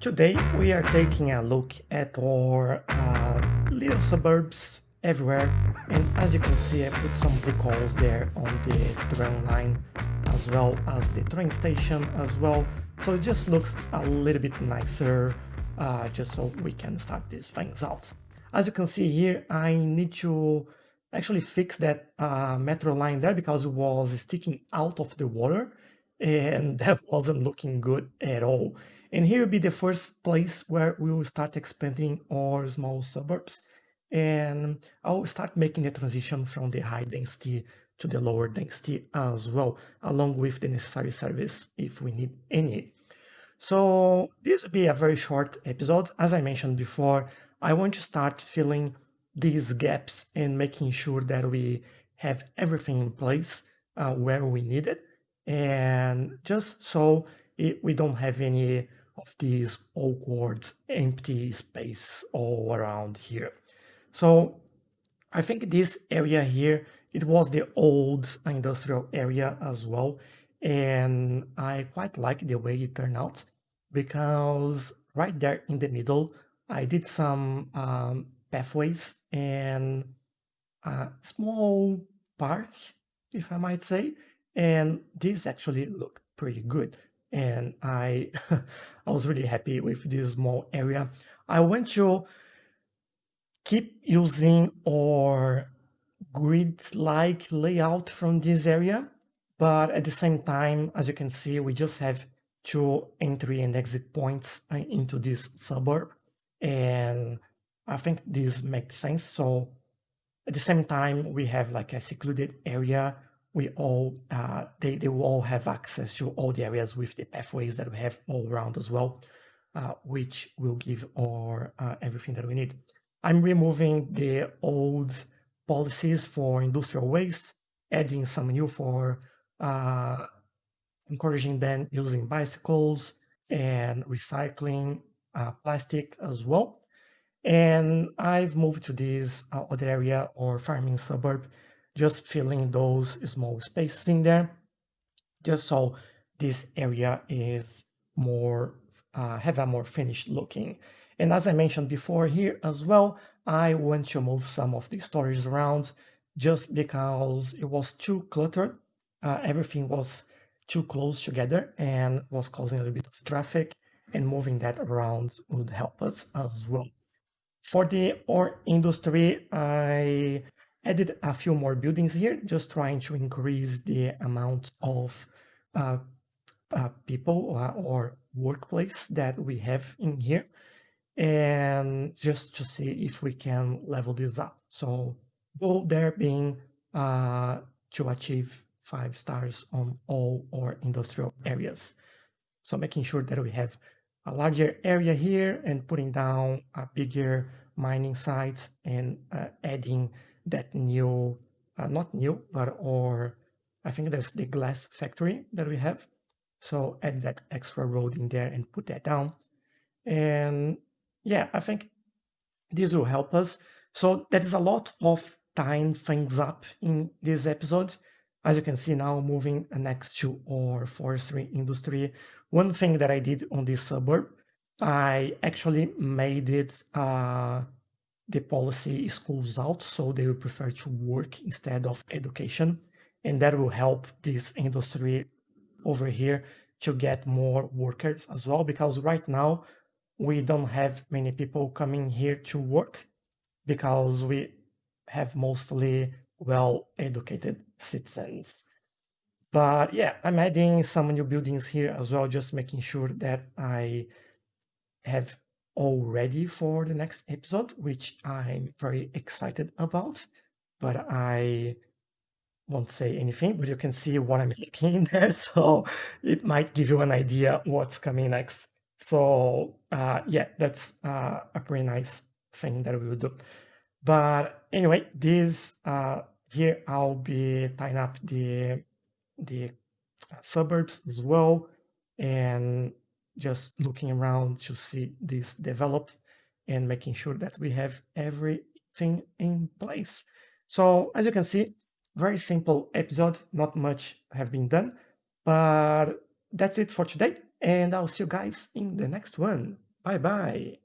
Today we are taking a look at our little suburbs everywhere, and as you can see I put some decals there on the train line as well as the train station as well, so it just looks a little bit nicer, just so we can start these things out. As you can see here, I need to actually fix that metro line there because it was sticking out of the water and that wasn't looking good at all. And here will be the first place where we will start expanding our small suburbs. And I'll start making the transition from the high density to the lower density as well, along with the necessary service if we need any. So this will be a very short episode. As I mentioned before, I want to start filling these gaps and making sure that we have everything in place where we need it. And just so we don't have any of these awkward empty space all around here. So I think this area here, it was the old industrial area as well. And I quite like the way it turned out because right there in the middle, I did some pathways and a small park, if I might say. And this actually looked pretty good. And I, I was really happy with this small area. I want to keep using our grid-like layout from this area, but at the same time, as you can see, we just have two entry and exit points into this suburb, and I think this makes sense. So at the same time, we have like a secluded area. We all they will all have access to all the areas with the pathways that we have all around as well, which will give our everything that we need. I'm removing the old policies for industrial waste, adding some new for encouraging them using bicycles and recycling plastic as well. And I've moved to this other area or farming suburb, just filling those small spaces in there, just so this area is more have a more finished looking. And as I mentioned before here as well, I want to move some of the stories around just because it was too cluttered. Everything was too close together and was causing a little bit of traffic, and moving that around would help us as well. For the ore industry, I added a few more buildings here, just trying to increase the amount of uh, people or workplace that we have in here, and just to see if we can level this up. So goal there being to achieve 5 stars on all our industrial areas. So making sure that we have a larger area here and putting down a bigger mining sites and adding that new, not new, but or I think that's the glass factory that we have. So add that extra road in there and put that down. And yeah, I think this will help us. So there is a lot of tying things up in this episode. As you can see now, moving next to our forestry industry. One thing that I did on this suburb, I actually made it the policy schools out, so they will prefer to work instead of education. And that will help this industry over here to get more workers as well, because right now we don't have many people coming here to work because we have mostly well-educated citizens. But yeah, I'm adding some new buildings here as well, just making sure that I have all ready for the next episode, which I'm very excited about. But I won't say anything, but you can see what I'm looking in there, so it might give you an idea what's coming next. So yeah, that's a pretty nice thing that we will do. But anyway, this here I'll be tying up the suburbs as well, and just looking around to see this developed and making sure that we have everything in place. So as you can see, very simple episode, not much have been done, but that's it for today, and I'll see you guys in the next one. Bye bye.